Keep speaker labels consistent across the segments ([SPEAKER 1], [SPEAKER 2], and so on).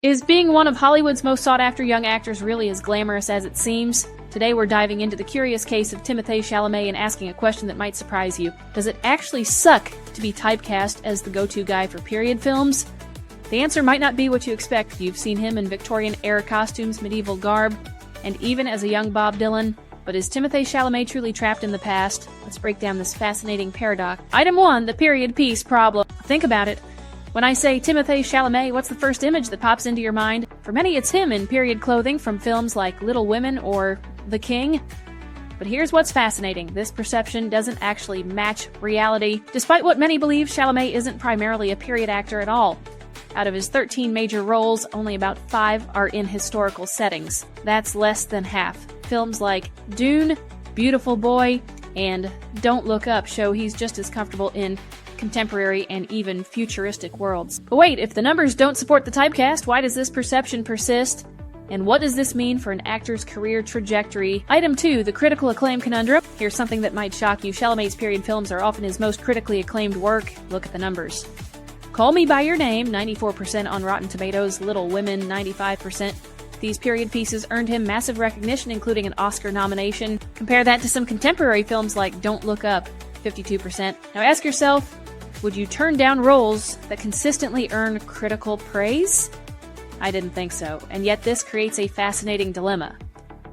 [SPEAKER 1] Is being one of Hollywood's most sought-after young actors really as glamorous as it seems? Today we're diving into the curious case of Timothée Chalamet and asking a question that might surprise you. Does it actually suck to be typecast as the go-to guy for period films? The answer might not be what you expect. You've seen him in Victorian-era costumes, medieval garb, and even as a young Bob Dylan. But is Timothée Chalamet truly trapped in the past? Let's break down this fascinating paradox. Item 1. The period piece problem. Think about it. When I say Timothée Chalamet, what's the first image that pops into your mind? For many, it's him in period clothing from films like Little Women or The King. But here's what's fascinating. This perception doesn't actually match reality. Despite what many believe, Chalamet isn't primarily a period actor at all. Out of his 13 major roles, only about 5 are in historical settings. That's less than half. Films like Dune, Beautiful Boy, and Don't Look Up show he's just as comfortable in contemporary and even futuristic worlds. But wait, if the numbers don't support the typecast, why does this perception persist? And what does this mean for an actor's career trajectory? Item 2, the critical acclaim conundrum. Here's something that might shock you. Chalamet's period films are often his most critically acclaimed work. Look at the numbers. Call Me By Your Name, 94% on Rotten Tomatoes, Little Women, 95%. These period pieces earned him massive recognition, including an Oscar nomination. Compare that to some contemporary films like Don't Look Up, 52%. Now ask yourself, would you turn down roles that consistently earn critical praise? I didn't think so, and yet this creates a fascinating dilemma.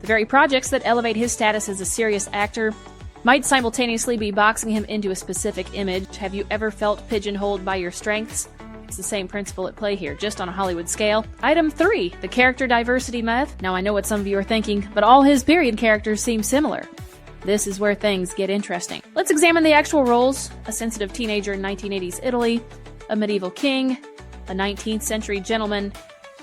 [SPEAKER 1] The very projects that elevate his status as a serious actor might simultaneously be boxing him into a specific image. Have you ever felt pigeonholed by your strengths? It's the same principle at play here, just on a Hollywood scale. Item 3, the character diversity myth. Now I know what some of you are thinking, but all his period characters seem similar. This is where things get interesting. Let's examine the actual roles. A sensitive teenager in 1980s Italy, a medieval king, a 19th century gentleman,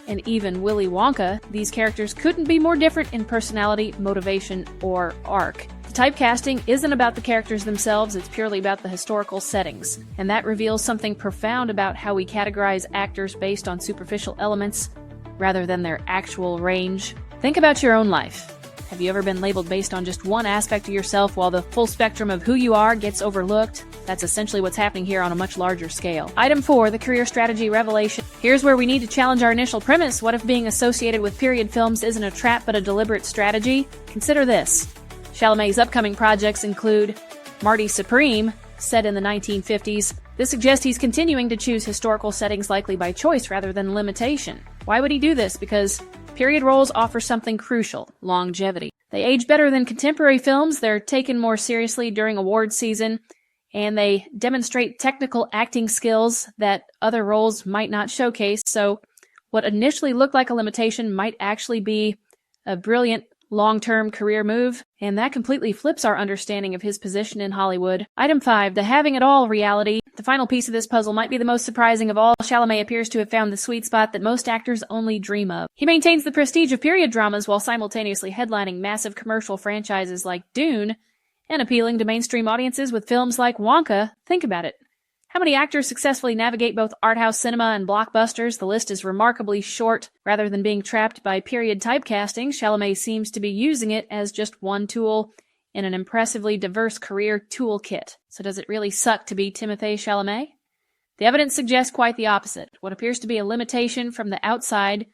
[SPEAKER 1] and even Willy Wonka. These characters couldn't be more different in personality, motivation, or arc. The typecasting isn't about the characters themselves, it's purely about the historical settings. And that reveals something profound about how we categorize actors based on superficial elements rather than their actual range. Think about your own life. Have you ever been labeled based on just one aspect of yourself while the full spectrum of who you are gets overlooked? That's essentially what's happening here on a much larger scale. Item 4, the career strategy revelation. Here's where we need to challenge our initial premise. What if being associated with period films isn't a trap but a deliberate strategy? Consider this. Chalamet's upcoming projects include Marty Supreme, set in the 1950s. This suggests he's continuing to choose historical settings likely by choice rather than limitation. Why would he do this? Because period roles offer something crucial: longevity. They age better than contemporary films, they're taken more seriously during award season, and they demonstrate technical acting skills that other roles might not showcase, so what initially looked like a limitation might actually be a brilliant long-term career move, and that completely flips our understanding of his position in Hollywood. Item 5, the having it all reality. The final piece of this puzzle might be the most surprising of all. Chalamet appears to have found the sweet spot that most actors only dream of. He maintains the prestige of period dramas while simultaneously headlining massive commercial franchises like Dune and appealing to mainstream audiences with films like Wonka. Think about it. How many actors successfully navigate both art house cinema and blockbusters? The list is remarkably short. Rather than being trapped by period typecasting, Chalamet seems to be using it as just one tool in an impressively diverse career toolkit. So does it really suck to be Timothée Chalamet? The evidence suggests quite the opposite. What appears to be a limitation from the outside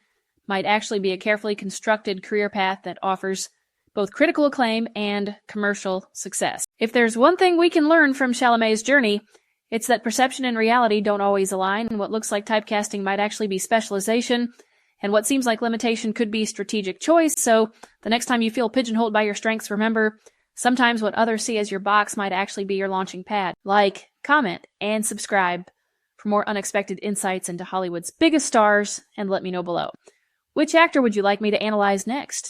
[SPEAKER 1] might actually be a carefully constructed career path that offers both critical acclaim and commercial success. If there's one thing we can learn from Chalamet's journey, it's that perception and reality don't always align, and what looks like typecasting might actually be specialization, and what seems like limitation could be strategic choice. So the next time you feel pigeonholed by your strengths, remember, sometimes what others see as your box might actually be your launching pad. Like, comment, and subscribe for more unexpected insights into Hollywood's biggest stars, and let me know below. Which actor would you like me to analyze next?